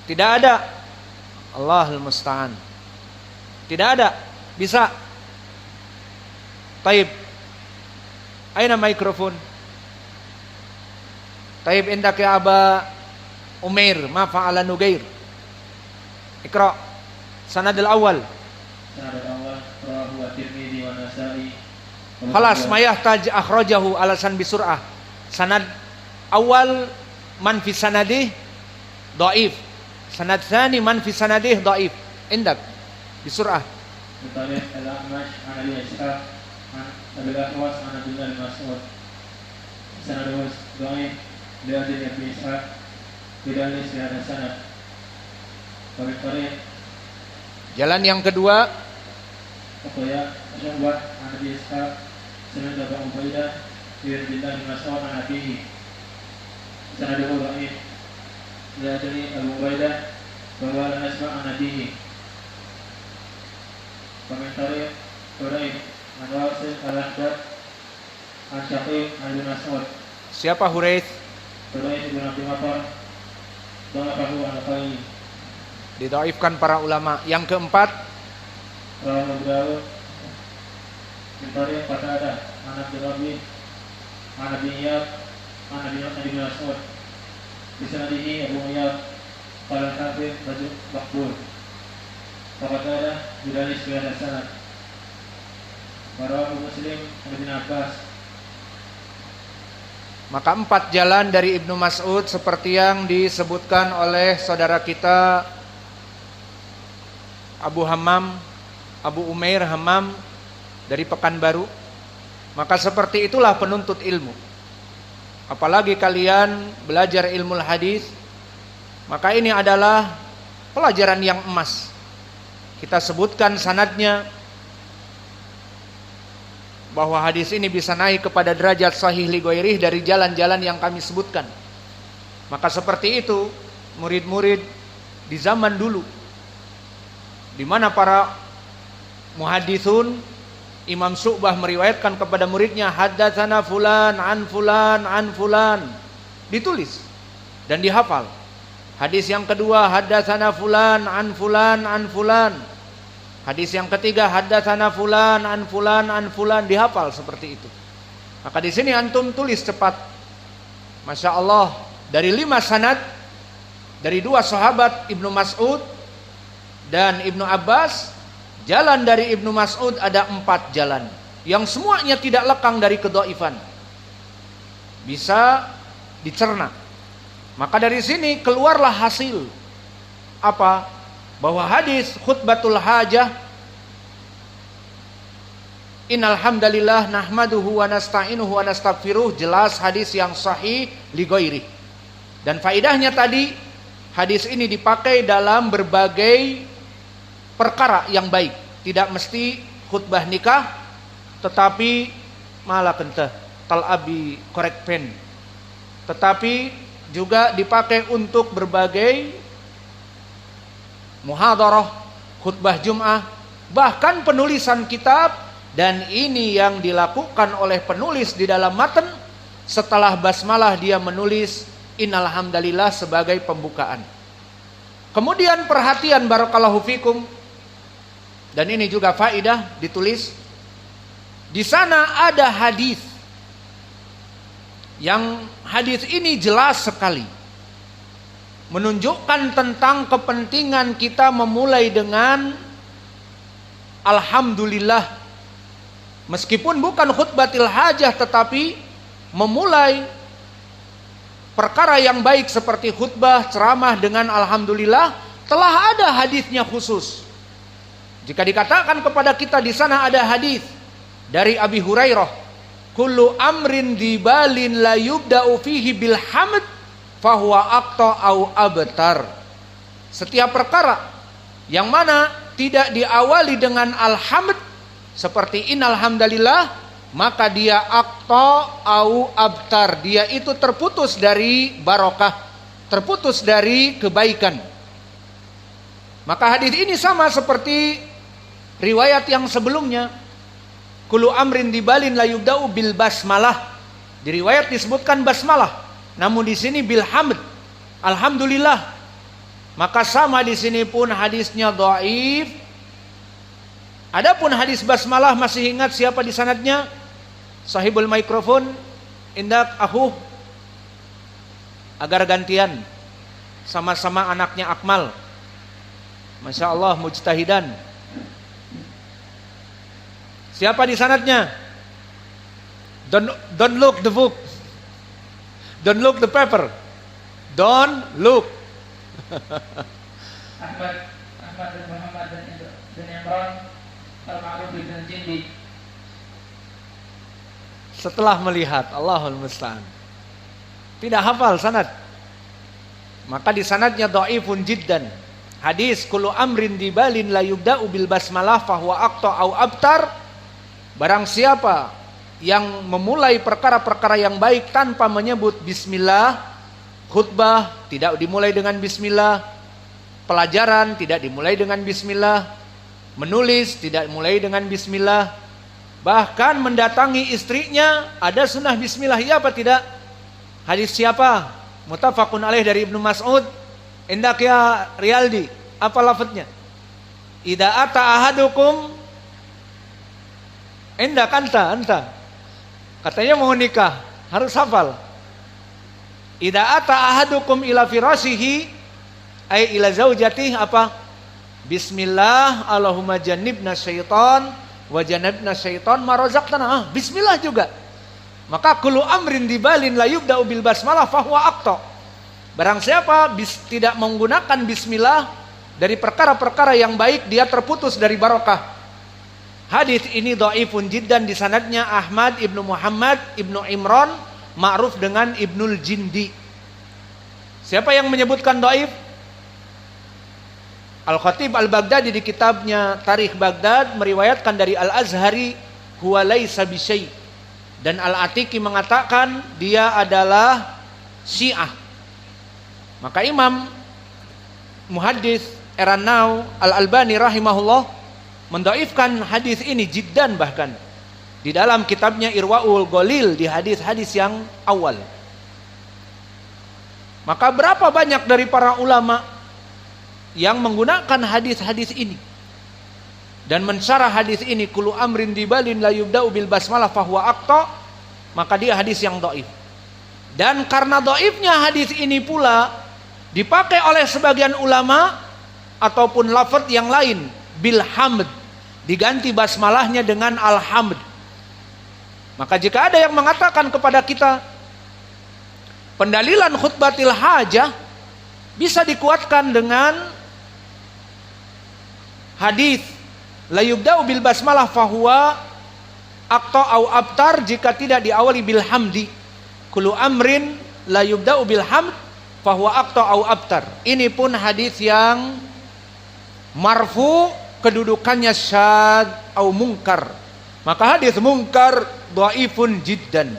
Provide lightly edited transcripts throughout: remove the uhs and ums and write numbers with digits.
Tidak ada. Allahul musta'an. Tidak ada. Bisa. Taib. Aina mikrofon? Taib indak ya Aba Umair, ma fa'ala Nugair. Iqra. Sanad al-awwal. Sanad al-awwal rawahu at-Tirmidzi wa Nasa'i. Khalas ma yahtaj akhrajahu alasan bisur'ah. Sanad awal man fi sanadih dhaif. Sanad tsani man fi sanadih dhaif. Indak bisur'ah. Mutali al-A'mash an Abi Ishaq an Abi Ahwas an Abdullah bin Mas'ud. Sanad dhaif li'adil Abi Ishaq bidalil sihada sanad. Jalan yang kedua, ya Syu'bah an Abi Ishaq sanad Abu Ubaidah bin Abdullah bin Mas'ud an abihi. Sanad dhaif li'adil Abu Ubaidah bahwa la nasma' an abihi. Komentari Quraib an Wasil al-Ahdad an Syaqiq an Mas'ud. siapa Huraits? Quraib bin Abdul Muttalib dhafahu al-Qayyim. Didhaifkan para ulama. Yang keempat, Rawahu Dawud min tariq Qatadah an Abdul Rabbi an Abi Iyad an Abi Mas'ud bi sanadihi Abu Iyad qala al-Hafiz rajul maqbul. Qatadah bidalis bi hadha sanad. Rawahu Muslim an Ibnu Abbas. maka 4 jalan dari Ibnu Mas'ud seperti yang disebutkan oleh saudara kita Abu Hammam, Abu Umair Hammam dari Pekanbaru. Maka seperti itulah penuntut ilmu. Apalagi kalian belajar ilmu hadis, maka ini adalah pelajaran yang emas. Kita sebutkan sanadnya, bahwa hadis ini bisa naik kepada derajat sahih li ghairih dari jalan-jalan yang kami sebutkan. Maka seperti itu murid-murid di zaman dulu, di mana para muhaditsun, Imam Syu'bah meriwayatkan kepada muridnya, haddatsana fulan an fulan an fulan, ditulis dan dihafal. Hadis yang kedua, haddatsana fulan an fulan an fulan. Hadis yang ketiga, haddatsana fulan an fulan an fulan, dihafal seperti itu. Maka di sini antum tulis cepat. Masya Allah, dari 5 sanad, dari 2 sahabat Ibnu Mas'ud dan Ibnu Abbas, jalan dari Ibnu Mas'ud ada 4 jalan, yang semuanya tidak lekang dari kedhaifan, bisa dicerna. Maka dari sini keluarlah hasil apa? Bahwa hadis khutbatul hajah, innal hamdalillah nahmaduhu wa nasta'inuhu wa nastaghfiruh, jelas hadis yang sahih li ghairi. Dan faedahnya tadi, hadis ini dipakai dalam berbagai perkara yang baik. Tidak mesti khutbah nikah, tetapi malah kenteh talabi korek pen, tetapi juga dipakai untuk berbagai muhadarah, khutbah Jum'ah, bahkan penulisan kitab. Dan ini yang dilakukan oleh penulis di dalam matan. Setelah basmalah dia menulis innal hamdalillah sebagai pembukaan. Kemudian perhatian barakallahu fikum, dan ini juga faidah ditulis. Di sana ada hadis, yang hadis ini jelas sekali menunjukkan tentang kepentingan kita memulai dengan alhamdulillah. Meskipun bukan khutbatil hajah, tetapi memulai perkara yang baik seperti khutbah, ceramah dengan alhamdulillah, telah ada hadisnya khusus. Jika dikatakan kepada kita di sana ada hadis dari Abi Hurairah, kullu amrin dibalin la yubda'u fihi bil hamd fahuwa aqta au abtar. Setiap perkara yang mana tidak diawali dengan alhamd, seperti innal hamdalillah, maka dia aqta au abtar, dia itu terputus dari barokah, terputus dari kebaikan. Maka hadis ini sama seperti riwayat yang sebelumnya, kullu amrin dibalin la yubda'u bil basmalah. Di riwayat disebutkan basmalah, namun di sini bil hamd, alhamdulillah. Maka sama di sini pun hadisnya dhaif. Adapun hadis basmalah masih ingat siapa di sanadnya? Sahibul mikrofon, indak aku agar gantian, sama-sama anaknya Akmal. Masya Allah, mujtahidan. Siapa di sanadnya? Don't look the book. Don't look the paper. Don't look. Ahmad bin Muhammad dan Imran al-Ma'ruf bin Jindi. Setelah melihat, Allahul Musta'an, tidak hafal sanad, maka di sanadnya dhaifun jiddan. Hadis kullu amrin dibalin la yubda'u bil basmalah fahuwa aqta au abtar. Barang siapa yang memulai perkara-perkara yang baik tanpa menyebut bismillah, khutbah tidak dimulai dengan bismillah, pelajaran tidak dimulai dengan bismillah, menulis tidak dimulai dengan bismillah, bahkan mendatangi istrinya ada sunnah bismillah, ya apa tidak? Hadis siapa? Muttafaqun alaih dari Ibnu Mas'ud. Indak ya Riyaldi, apa lafadznya? Idza ata ahadukum, indak anta. Katanya mau nikah, harus hafal. Idza ata ahadukum ila firashihi, ay ila zaujatihi apa? Bismillah, Allahumma jannibna syaitan wa jannibna syaitan ma razaqtana. Bismillah juga. Maka kullu amrin dibalin la yubda'u bil basmalah fahuwa aqta. Barang siapa tidak menggunakan bismillah dari perkara-perkara yang baik, dia terputus dari barokah. Hadis ini dhaifun jiddan, di sanadnya Ahmad ibnu Muhammad ibnu Imran, ma'ruf dengan Ibnul Jindi. Siapa yang menyebutkan dhaif? Al-Khatib Al-Baghdadi di kitabnya Tarikh Baghdad meriwayatkan dari Al-Azhari huwa laisa bisyai, dan Al-Atiki mengatakan dia adalah Syiah. Maka Imam Muhaddis era now Al-Albani rahimahullah mendhaifkan hadis ini jiddan, bahkan di dalam kitabnya Irwaul Ghalil di hadis-hadis yang awal. Maka berapa banyak dari para ulama yang menggunakan hadis-hadis ini dan mensyarah hadis ini, kullu amrin dibalin la yubda'u bil basmalah fahuwa aqta, maka dia hadis yang dhaif. Dan karena dhaifnya hadis ini pula dipakai oleh sebagian ulama ataupun lafaz yang lain bil hamd, diganti basmalahnya dengan alhamd. Maka jika ada yang mengatakan kepada kita pendalilan khutbatil hajah bisa dikuatkan dengan hadis la yubda'u bil basmalah fahuwa aqta au abtar, jika tidak diawali bil hamdi, kullu amrin la yubda'u bil hamd fahuwa aqta au abtar. Ini pun hadis yang marfu, kedudukannya syadz au mungkar. Maka hadis mungkar dhaifun jiddan.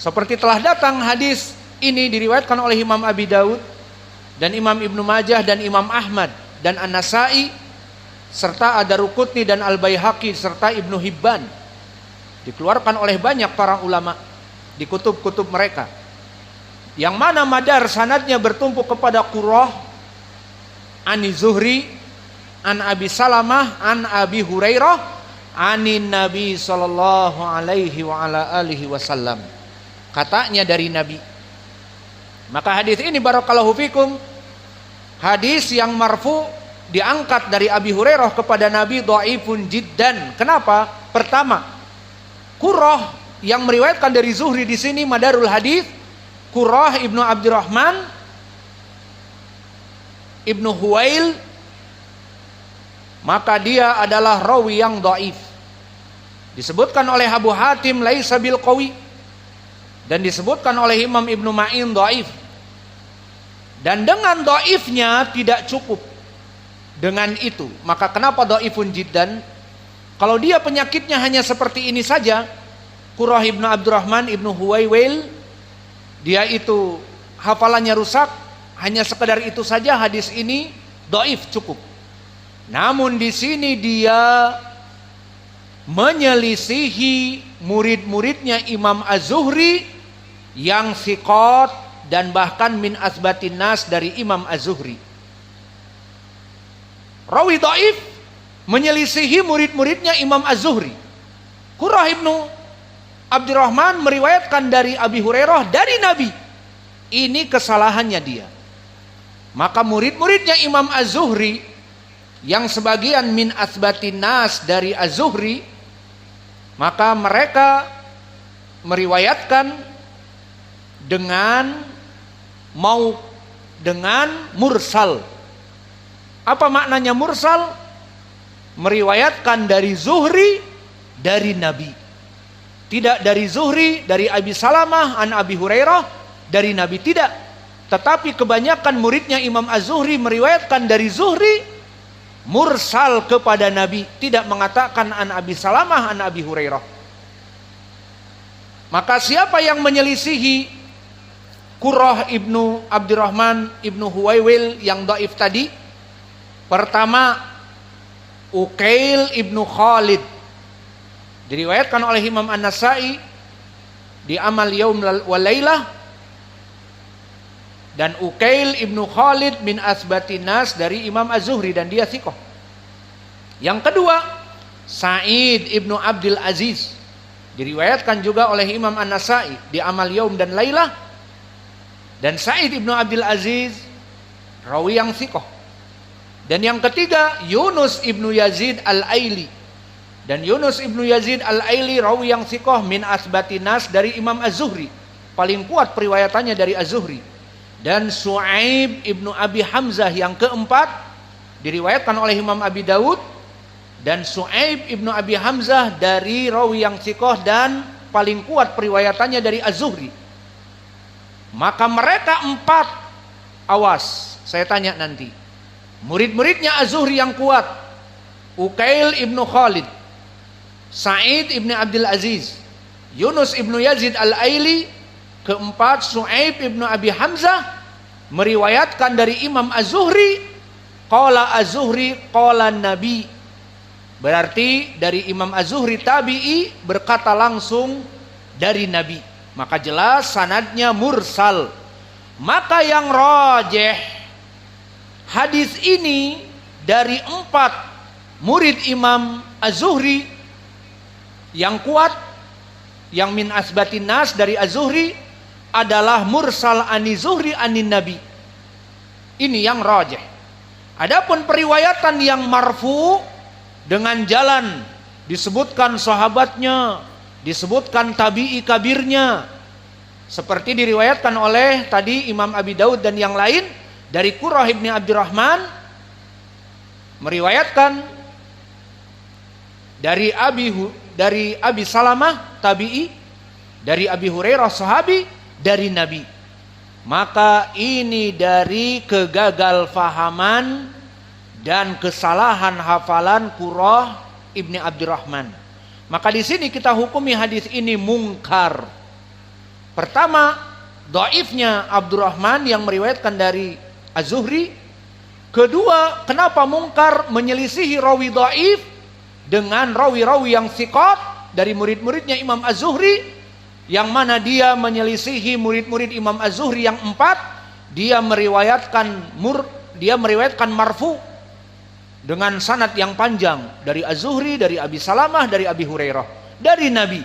Seperti telah datang hadis ini diriwayatkan oleh Imam Abi Daud dan Imam Ibnu Majah dan Imam Ahmad dan An-Nasai serta Ad-Darqutni dan Al-Baihaqi serta Ibnu Hibban. Dikeluarkan oleh banyak para ulama di kutub-kutub mereka, yang mana madar sanadnya bertumpu kepada Qurrah Ani Zuhri an Abi Salamah an Abi Hurairah anin Nabi sallallahu alaihi wa ala alihi wasallam, katanya dari Nabi. Maka hadis ini barakallahu fikum, hadis yang marfu diangkat dari Abi Hurairah kepada Nabi, dhaifun jiddan. Kenapa? Pertama, Qurrah yang meriwayatkan dari Zuhri di sini madarul hadis Qurrah ibnu Abdurrahman ibnu Huwail, maka dia adalah rawi yang dhaif. Disebutkan oleh Abu Hatim laisa bil qawi, dan disebutkan oleh Imam Ibnu Ma'in dhaif. Dan dengan dhaifnya tidak cukup dengan itu. Maka kenapa dhaifun jiddan? Kalau dia penyakitnya hanya seperti ini saja, Qurrah ibnu Abdurrahman ibnu Huwail, dia itu hafalannya rusak, hanya sekedar itu saja, hadis ini dhaif cukup. Namun di sini dia menyelisihi murid-muridnya Imam Az-Zuhri yang thiqat dan bahkan min asbatin nas dari Imam Az-Zuhri. rawi dhaif menyelisihi murid-muridnya Imam Az-Zuhri. Qurrah ibnu Abdurrahman meriwayatkan dari Abi Hurairah dari Nabi. Ini kesalahannya dia. Maka murid-muridnya Imam Az-Zuhri yang sebagian min asbatin nas dari Az-Zuhri, maka mereka meriwayatkan dengan mursal. Apa maknanya mursal? Meriwayatkan dari Zuhri dari Nabi. Tidak dari Zuhri dari Abi Salamah an Abi Hurairah dari Nabi, tidak. Tetapi kebanyakan muridnya Imam Az-Zuhri meriwayatkan dari Zuhri mursal kepada Nabi, tidak mengatakan an Abi Salamah an Abi Hurairah. Maka siapa yang menyelisihi Qurrah ibnu Abdurrahman ibnu Huwaywil yang dhaif tadi? Pertama, Uqail ibnu Khalid, diriwayatkan oleh Imam An-Nasai di Amal Yaum wal Lailah, dan Uqail ibnu Khalid min asbatin nas dari Imam Az-Zuhri dan dia thiqah. Yang kedua, Sa'id ibnu Abdul Aziz, diriwayatkan juga oleh Imam An-Nasai di Amal Yaum dan Lailah, dan Sa'id ibnu Abdul Aziz rawi yang thiqah. Dan yang ketiga, Yunus ibnu Yazid Al-Aili, dan Yunus ibnu Yazid Al-Aili rawi yang thiqah min asbatin nas dari Imam Az-Zuhri, paling kuat periwayatannya dari Az-Zuhri. Dan Su'aib ibnu Abi Hamzah yang keempat, diriwayatkan oleh Imam Abi Daud, dan Su'aib ibnu Abi Hamzah dari rawi yang thiqah dan paling kuat periwayatannya dari Az-Zuhri. Maka mereka empat, awas, saya tanya nanti, murid-muridnya Az-Zuhri yang kuat, Uqail ibnu Khalid, Sa'id ibnu Abdul Aziz, Yunus ibnu Yazid Al-Aili, keempat Su'aib ibnu Abi Hamzah, meriwayatkan dari Imam Az-Zuhri, qala Az-Zuhri qala Nabi. Berarti dari Imam Az-Zuhri tabi'i berkata langsung dari Nabi. Maka jelas sanadnya mursal. Maka yang rajih, hadis ini dari empat murid Imam Az-Zuhri yang kuat, yang min asbatin nas dari Az-Zuhri, adalah mursal ani Zuhri anin Nabi. Ini yang rajih. Adapun periwayatan yang marfu dengan jalan disebutkan sahabatnya, disebutkan tabi'i kabirnya, seperti diriwayatkan oleh tadi Imam Abi Daud dan yang lain dari Qurrah ibn Abdurrahman, meriwayatkan dari Abi Salamah tabi'i, dari Abi Hurairah sahabi, dari Nabi. Maka ini dari kegagalfahaman dan kesalahan hafalan Qurrah ibn Abdurrahman. Maka di sini kita hukumi hadis ini mungkar. Pertama, dhaifnya Abdurrahman yang meriwayatkan dari Az-Zuhri. Kedua, kenapa mungkar? Menyelisihi rawi dhaif dengan rawi-rawi yang thiqat dari murid-muridnya Imam Az-Zuhri, yang mana dia menyelisihi murid-murid Imam Az-Zuhri yang empat. Dia meriwayatkan marfu dengan sanad yang panjang dari Az-Zuhri, dari Abi Salamah, dari Abi Hurairah, dari Nabi.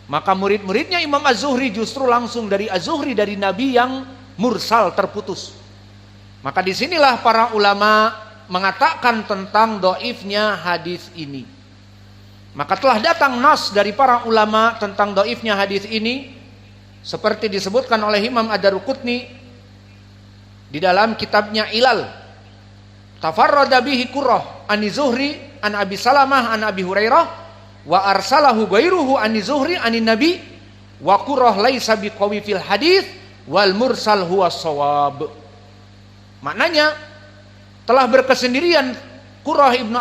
Maka murid-muridnya Imam Az-Zuhri justru langsung dari Az-Zuhri, dari Nabi, yang mursal, terputus. Maka disinilah para ulama mengatakan tentang dhaifnya hadis ini. Maka telah datang nas dari para ulama tentang dhaifnya hadis ini, seperti disebutkan oleh Imam Ad-Daruqutni di dalam kitabnya Ilal. Tafarrada bihi Qurrah an Zuhri an Abi Salamah an Abi Hurairah wa arsalahu ghairuhu an Zuhri an Nabi wa Qurrah laisa biqawi fil hadis wal mursal huwa shawab. Maknanya telah berkesendirian Qurrah ibnu